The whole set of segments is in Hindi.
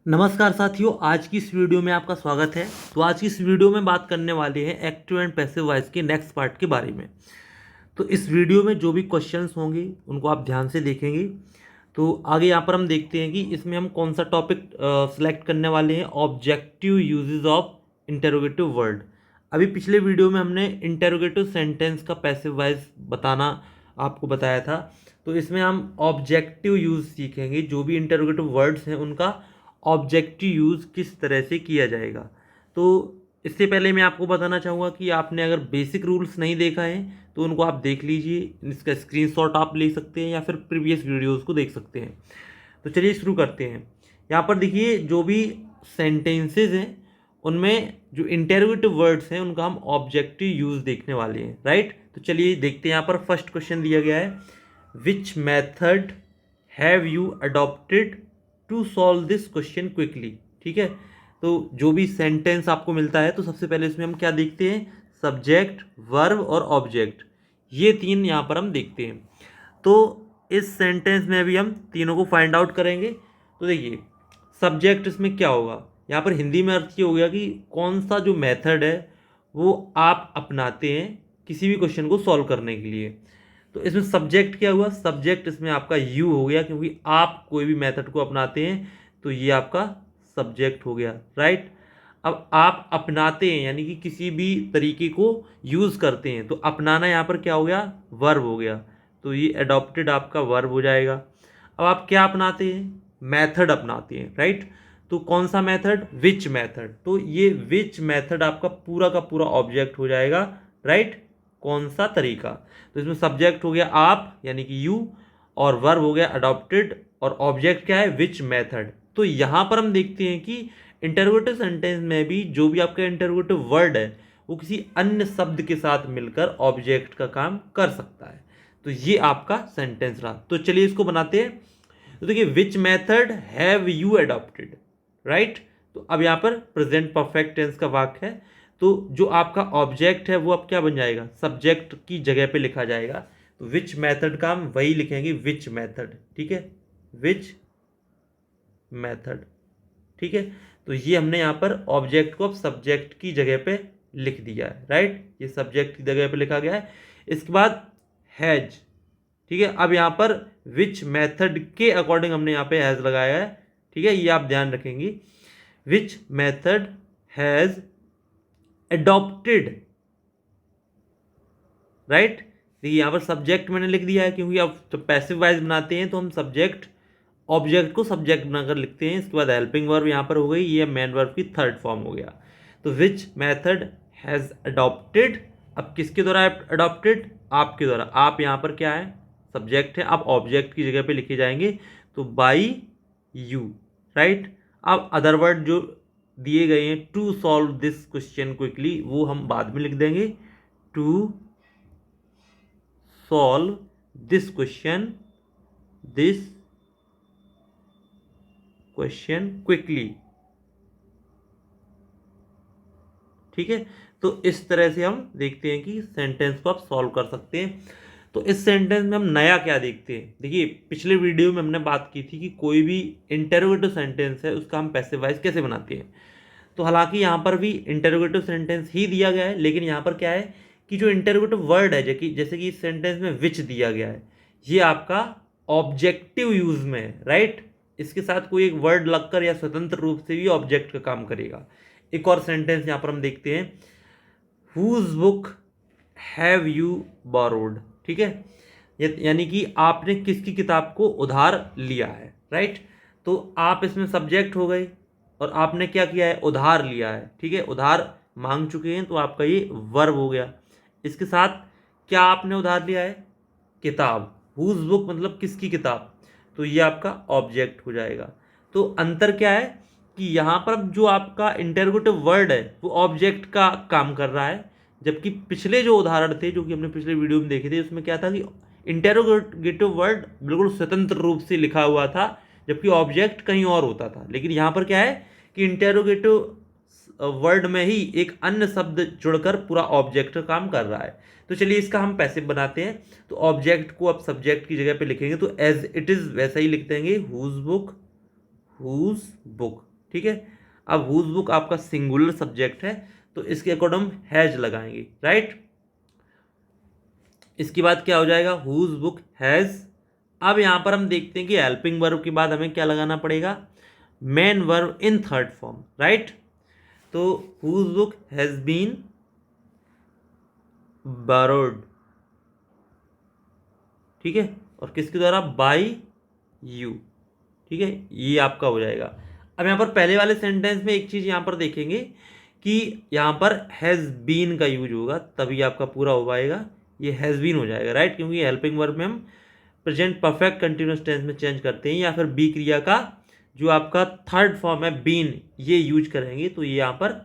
नमस्कार साथियों, आज की इस वीडियो में आपका स्वागत है। तो आज की इस वीडियो में बात करने वाले हैं एक्टिव एंड पैसिव वॉइस के नेक्स्ट पार्ट के बारे में। तो इस वीडियो में जो भी क्वेश्चंस होंगे उनको आप ध्यान से देखेंगे। तो आगे यहाँ पर हम देखते हैं कि इसमें हम कौन सा टॉपिक सेलेक्ट करने वाले हैं, objective uses of interrogative word. अभी पिछले वीडियो में हमने इंटेरोगेटिव सेंटेंस का पैसिव वॉइस बताना आपको बताया था। तो इसमें हम ऑब्जेक्टिव यूज सीखेंगे, जो भी इंटेरोगेटिव वर्ड्स हैं उनका ऑब्जेक्टिव यूज़ किस तरह से किया जाएगा। तो इससे पहले मैं आपको बताना चाहूँगा कि आपने अगर बेसिक रूल्स नहीं देखा है तो उनको आप देख लीजिए, इसका स्क्रीनशॉट आप ले सकते हैं या फिर प्रीवियस वीडियोस को देख सकते हैं। तो चलिए शुरू करते हैं। यहाँ पर देखिए, जो भी सेंटेंसेस हैं उनमें जो इंटेरोगेटिव वर्ड्स हैं उनका हम ऑब्जेक्टिव यूज़ देखने वाले हैं, राइट। तो चलिए देखते हैं। यहाँ पर फर्स्ट क्वेश्चन दिया गया है, which method have you adopted to solve this question quickly. ठीक है, तो जो भी सेंटेंस आपको मिलता है तो सबसे पहले इसमें हम क्या देखते हैं, सब्जेक्ट, वर्ब और ऑब्जेक्ट, ये तीन यहाँ पर हम देखते हैं। तो इस सेंटेंस में भी हम तीनों को फाइंड आउट करेंगे। तो देखिए, सब्जेक्ट इसमें क्या होगा, यहाँ पर हिंदी में अर्थ ये हो गया कि कौन सा जो मेथड है वो आप अपनाते हैं किसी भी क्वेश्चन को सॉल्व करने के लिए। तो इसमें सब्जेक्ट क्या हुआ, सब्जेक्ट इसमें आपका यू हो गया, क्योंकि आप कोई भी मेथड को अपनाते हैं तो ये आपका सब्जेक्ट हो गया, राइट। अब आप अपनाते हैं यानी कि किसी भी तरीके को यूज़ करते हैं, तो अपनाना यहाँ पर क्या हो गया, वर्ब हो गया। तो ये एडॉप्टेड आपका वर्ब हो जाएगा। अब आप क्या अपनाते हैं, मेथड अपनाते हैं, राइट। तो कौन सा मेथड, विच मेथड, तो ये विच मेथड आपका पूरा का पूरा ऑब्जेक्ट हो जाएगा, राइट। कौन सा तरीका, तो इसमें सब्जेक्ट हो गया आप यानी कि यू, और वर्ब हो गया अडॉप्टेड, और ऑब्जेक्ट क्या है, विच मेथड। तो यहां पर हम देखते हैं कि इंटरोगेटिव सेंटेंस में भी जो भी आपका इंटरोगेटिव वर्ड है वो किसी अन्य शब्द के साथ मिलकर ऑब्जेक्ट का काम कर सकता है। तो ये आपका सेंटेंस रहा। तो चलिए इसको बनाते हैं। तो देखिए, which method have you adopted, right. तो अब यहाँ पर प्रेजेंट परफेक्ट टेंस का वाक्य है, तो जो आपका ऑब्जेक्ट है वो अब क्या बन जाएगा, सब्जेक्ट की जगह पे लिखा जाएगा। तो विच मेथड का हम वही लिखेंगे, विच मेथड, ठीक है, विच मेथड, ठीक है। तो ये हमने यहाँ पर ऑब्जेक्ट को अब सब्जेक्ट की जगह पे लिख दिया है, राइट। ये सब्जेक्ट की जगह पे लिखा गया है। इसके बाद हैज, ठीक है। अब यहाँ पर विच मेथड के अकॉर्डिंग हमने यहाँ पे हैज लगाया है, ठीक है, ये आप ध्यान रखेंगे। Which method has adopted, right. देखिए यहाँ पर सब्जेक्ट मैंने लिख दिया है, क्योंकि अब तो पैसिव वाइज बनाते हैं तो हम सब्जेक्ट ऑब्जेक्ट को सब्जेक्ट बनाकर लिखते हैं। इसके बाद हेल्पिंग वर्ब यहाँ पर हो गई, ये मेन वर्ब की थर्ड फॉर्म हो गया। तो विच मेथड हैज अडॉप्टेड, अब किसके द्वारा अडॉप्टेड, आपके द्वारा। आप यहाँ पर क्या है, सब्जेक्ट है, आप ऑब्जेक्ट की जगह पे लिखे जाएंगे, तो बाई यू, राइट। अब अदर वर्ड जो दिए गए हैं, to solve this question quickly, वो हम बाद में लिख देंगे, to solve this question quickly, ठीक है। तो इस तरह से हम देखते हैं कि सेंटेंस को आप सॉल्व कर सकते हैं। तो इस सेंटेंस में हम नया क्या देखते हैं, देखिए पिछले वीडियो में हमने बात की थी कि कोई भी इंटरोगेटिव सेंटेंस है उसका हम पैसिव वॉइस कैसे बनाते हैं। तो हालांकि यहाँ पर भी इंटरोगेटिव सेंटेंस ही दिया गया है, लेकिन यहाँ पर क्या है कि जो इंटरोगेटिव वर्ड है, जैसे कि इस सेंटेंस में विच दिया गया है, ये आपका ऑब्जेक्टिव यूज में है, राइट। इसके साथ कोई एक वर्ड लगकर या स्वतंत्र रूप से भी ऑब्जेक्ट का काम करेगा। एक और सेंटेंस यहाँ पर हम देखते हैं, whose book have you borrowed, ठीक है, यानी कि आपने किसकी किताब को उधार लिया है, राइट। तो आप इसमें सब्जेक्ट हो गए और आपने क्या किया है, उधार लिया है, ठीक है, उधार मांग चुके हैं, तो आपका ये वर्ब हो गया। इसके साथ क्या आपने उधार लिया है, किताब, हुज बुक मतलब किसकी किताब, तो ये आपका ऑब्जेक्ट हो जाएगा। तो अंतर क्या है कि यहाँ पर जो आपका इंटरोगेटिव वर्ड है वो ऑब्जेक्ट का काम कर रहा है, जबकि पिछले जो उदाहरण थे जो कि हमने पिछले वीडियो में देखे थे उसमें क्या था कि इंटरोगेटिव वर्ड बिल्कुल स्वतंत्र रूप से लिखा हुआ था, जबकि ऑब्जेक्ट कहीं और होता था। लेकिन यहाँ पर क्या है कि इंटरोगेटिव वर्ड में ही एक अन्य शब्द जुड़कर पूरा ऑब्जेक्ट काम कर रहा है। तो चलिए इसका हम पैसिव बनाते हैं। तो ऑब्जेक्ट को अब सब्जेक्ट की जगह पे लिखेंगे, तो एज इट इज वैसा ही लिख देंगे, हुज बुक ठीक है। अब हुज बुक आपका सिंगुलर सब्जेक्ट है तो इसके अकॉर्डिंग हम हैज लगाएंगे, राइट। इसके बाद क्या हो जाएगा, हुज बुक हैज। अब यहां पर हम देखते हैं कि हेल्पिंग वर्ब के बाद हमें क्या लगाना पड़ेगा, main verb in third form, right. तो whose book has been borrowed, ठीक है, और किसके द्वारा, बाई यू, ठीक है, ये आपका हो जाएगा। अब यहां पर पहले वाले सेंटेंस में एक चीज यहां पर देखेंगे कि यहां पर हैज बीन का यूज होगा तभी आपका पूरा हो पाएगा, ये हैज बीन हो जाएगा, राइट, क्योंकि हेल्पिंग वर्ब में हम प्रेजेंट परफेक्ट कंटिन्यूअस टेंस में चेंज करते हैं या फिर बी क्रिया का जो आपका थर्ड फॉर्म है बीन ये यूज करेंगे, तो ये यहाँ पर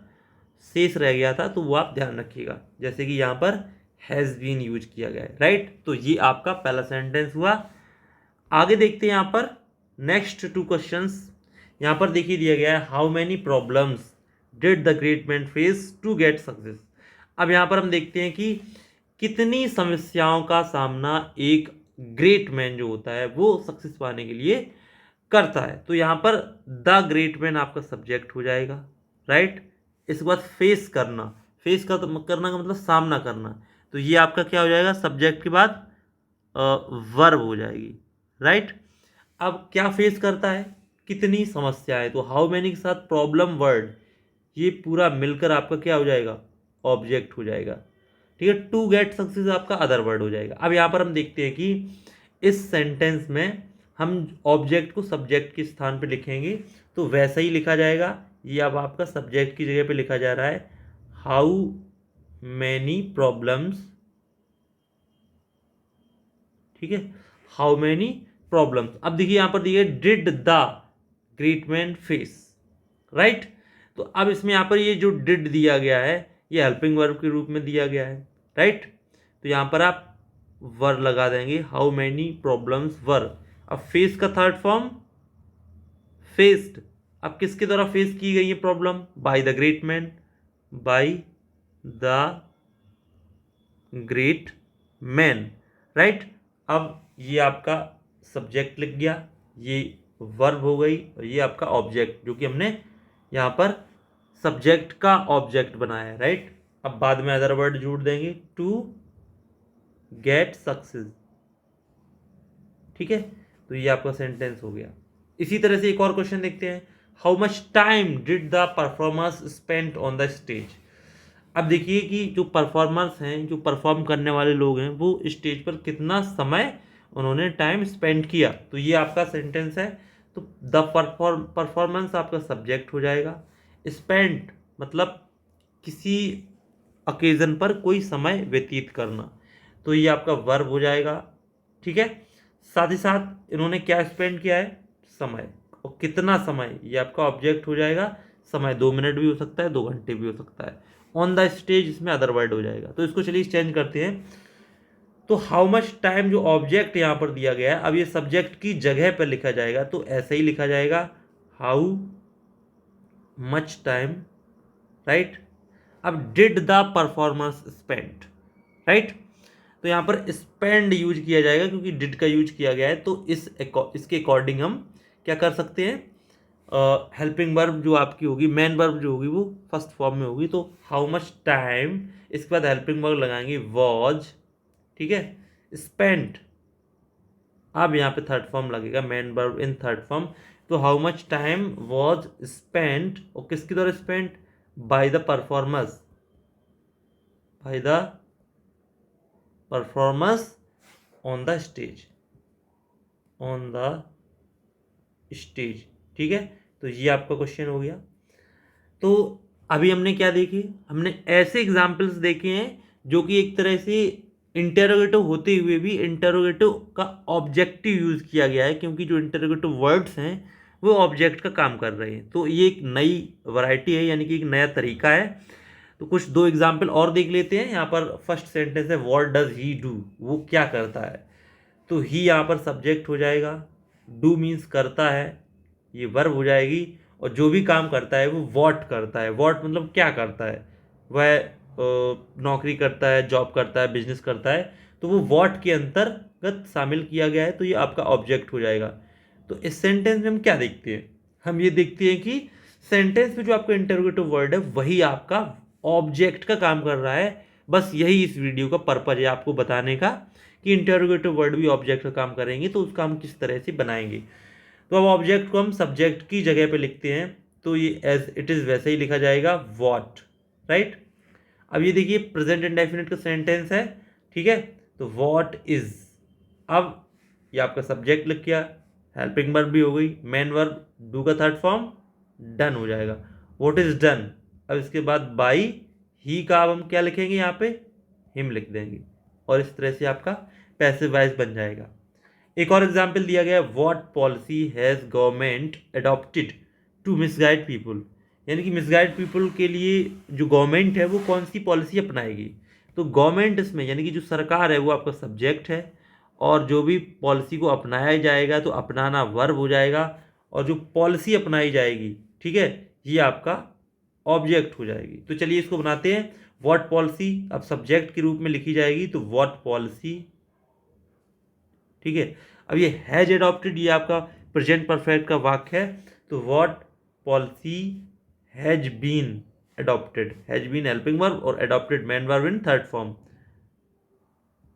शेष रह गया था तो वो आप ध्यान रखिएगा, जैसे कि यहाँ पर हैज़ बीन यूज किया गया है, राइट। तो ये आपका पहला सेंटेंस हुआ। आगे देखते हैं यहाँ पर नेक्स्ट टू क्वेश्चंस। यहाँ पर देखिए दिया गया है how many problems did the great man face to get success. अब यहाँ पर हम देखते हैं कि कितनी समस्याओं का सामना एक ग्रेट मैन जो होता है वो सक्सेस पाने के लिए करता है। तो यहाँ पर द ग्रेट मैन आपका सब्जेक्ट हो जाएगा, राइट। इसके बाद फेस करना, फेस का तो करना का मतलब सामना करना, तो ये आपका क्या हो जाएगा, सब्जेक्ट के बाद वर्ब हो जाएगी, राइट। अब क्या फेस करता है, कितनी समस्याएं, तो हाउ मैनी के साथ प्रॉब्लम वर्ड ये पूरा मिलकर आपका क्या हो जाएगा, ऑब्जेक्ट हो जाएगा, ठीक है। टू गेट सक्सेस आपका अदर वर्ड हो जाएगा। अब यहाँ पर हम देखते हैं कि इस सेंटेंस में हम ऑब्जेक्ट को सब्जेक्ट के स्थान पे लिखेंगे तो वैसा ही लिखा जाएगा, ये अब आपका सब्जेक्ट की जगह पे लिखा जा रहा है हाउ मैनी प्रॉब्लम्स, ठीक है, हाउ मैनी प्रॉब्लम्स। अब देखिए यहां पर दिए did the great man face, right. तो अब इसमें यहां पर ये जो डिड दिया गया है ये हेल्पिंग वर्ब के रूप में दिया गया है, राइट। तो यहां पर आप वर लगा देंगे, हाउ मैनी प्रॉब्लम्स वर। अब फेस का थर्ड फॉर्म फेस्ड, अब किसके द्वारा फेस की गई है problem, by the great man, by the great man, right. अब ये आपका सब्जेक्ट लिख गया, ये वर्ब हो गई और ये आपका ऑब्जेक्ट जो कि हमने यहाँ पर सब्जेक्ट का ऑब्जेक्ट बनाया है, राइट। अब बाद में अदर वर्ड जोड़ देंगे, टू गेट सक्सेस, ठीक है। तो ये आपका सेंटेंस हो गया। इसी तरह से एक और क्वेश्चन देखते हैं, how much time did the performers spend on the stage. अब देखिए कि जो परफॉर्मर्स हैं, जो परफॉर्म करने वाले लोग हैं, वो स्टेज पर कितना समय उन्होंने टाइम स्पेंड किया, तो ये आपका सेंटेंस है। तो द परफॉर्मेंस आपका सब्जेक्ट हो जाएगा, स्पेंड मतलब किसी ओकेजन पर कोई समय व्यतीत करना, तो ये आपका वर्ब हो जाएगा, ठीक है। साथ ही साथ इन्होंने क्या स्पेंड किया है, समय, और कितना समय ये आपका ऑब्जेक्ट हो जाएगा। समय 2 मिनट भी हो सकता है, 2 घंटे भी हो सकता है। ऑन द स्टेज इसमें अदर वर्ड हो जाएगा। तो इसको चलिए चेंज करते हैं। तो हाउ मच टाइम जो ऑब्जेक्ट यहाँ पर दिया गया है, अब ये सब्जेक्ट की जगह पर लिखा जाएगा, तो ऐसे ही लिखा जाएगा हाउ मच टाइम, राइट। अब did the performers spend, right. तो यहाँ पर स्पेंड यूज किया जाएगा क्योंकि डिड का यूज किया गया है, तो इसके अकॉर्डिंग हम क्या कर सकते हैं, हेल्पिंग वर्ब जो आपकी होगी, मेन वर्ब जो होगी वो फर्स्ट फॉर्म में होगी। तो हाउ मच टाइम, इसके बाद हेल्पिंग वर्ब लगाएंगे वॉज, ठीक है, स्पेंट। अब यहाँ पे थर्ड फॉर्म लगेगा, main verb in third form. तो how much time was spent, और किसके द्वारा spent, by the performers, by the performers on the stage, on the stage, ठीक है। तो ये आपका क्वेश्चन हो गया। तो अभी हमने क्या देखी, हमने ऐसे एग्जाम्पल्स देखे हैं जो कि एक तरह से इंटेरोगेटिव होते हुए भी इंटेरोगेटिव का ऑब्जेक्टिव यूज किया गया है, क्योंकि जो इंटेरोगेटिव वर्ड्स हैं वो ऑब्जेक्ट का काम कर रहे हैं। तो ये एक नई वैरायटी है, यानी कि एक नया तरीका है। तो कुछ 2 एग्जाम्पल और देख लेते हैं। यहाँ पर फर्स्ट सेंटेंस है व्हाट डज ही डू, वो क्या करता है। तो ही यहाँ पर सब्जेक्ट हो जाएगा, डू मीन्स करता है, ये वर्ब हो जाएगी, और जो भी काम करता है वो व्हाट करता है। व्हाट मतलब क्या करता है, वह नौकरी करता है, जॉब करता है, बिजनेस करता है, तो वो व्हाट के अंतर्गत शामिल किया गया है, तो ये आपका ऑब्जेक्ट हो जाएगा। तो इस सेंटेंस में हम क्या देखते हैं, हम ये देखते हैं कि सेंटेंस में जो आपका इंटरोगेटिव वर्ड है वही आपका ऑब्जेक्ट का काम कर रहा है। बस यही इस वीडियो का पर्पज है आपको बताने का कि इंटरोगेटिव वर्ड भी ऑब्जेक्ट का काम करेंगे तो उसका हम किस तरह से बनाएंगे। तो अब ऑब्जेक्ट को हम सब्जेक्ट की जगह पे लिखते हैं, तो ये एज इट इज़ वैसे ही लिखा जाएगा व्हाट, राइट। अब ये देखिए प्रेजेंट इंडेफिनिट का सेंटेंस है, ठीक है, तो व्हाट इज। अब ये आपका सब्जेक्ट लिख गया, हेल्पिंग वर्ब भी हो गई, मेन वर्ब, डू का थर्ड फॉर्म डन हो जाएगा, व्हाट इज डन। अब इसके बाद बाई ही का अब हम क्या लिखेंगे, यहाँ पे हिम लिख देंगे और इस तरह से आपका पैसिव वॉइस बन जाएगा। एक और एग्जाम्पल दिया गया, what policy has government adopted to misguide people, यानी कि मिसगाइड पीपल के लिए जो गवर्नमेंट है वो कौन सी पॉलिसी अपनाएगी। तो गवर्नमेंट इसमें यानी कि जो सरकार है वो आपका सब्जेक्ट है, और जो भी पॉलिसी को अपनाया जाएगा तो अपनाना वर्ब हो जाएगा, और जो पॉलिसी अपनाई जाएगी, ठीक है, ये आपका ऑब्जेक्ट हो जाएगी। तो चलिए इसको बनाते हैं। व्हाट पॉलिसी अब सब्जेक्ट के रूप में लिखी जाएगी, तो व्हाट पॉलिसी, ठीक है। अब ये हैज एडॉप्टेड, ये आपका प्रेजेंट परफेक्ट का वाक्य है, तो what policy has been adopted, has been helping verb और adopted main verb in third form,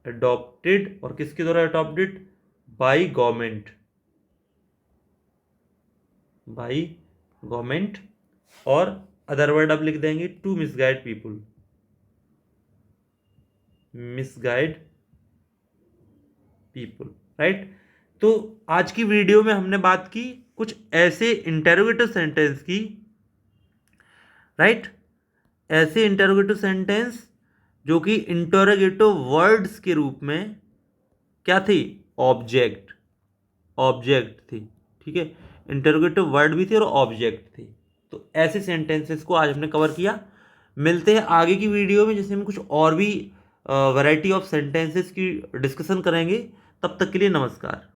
adopted और किसके द्वारा adopted, by government, by government, और अदर वर्ड अब लिख देंगे to misguide people, misguide people, right. तो आज की वीडियो में हमने बात की कुछ ऐसे इंटरोगेटिव सेंटेंस की, राइट, ऐसे इंटरोगेटिव सेंटेंस जो कि इंटरोगेटिव वर्ड्स के रूप में क्या थी, ऑब्जेक्ट, ऑब्जेक्ट थी, ठीक है, इंटरोगेटिव वर्ड भी थी और ऑब्जेक्ट थी। तो ऐसे सेंटेंसेस को आज हमने कवर किया। मिलते हैं आगे की वीडियो में जिसमें हम कुछ और भी वैरायटी ऑफ सेंटेंसेस की डिस्कशन करेंगे। तब तक के लिए नमस्कार।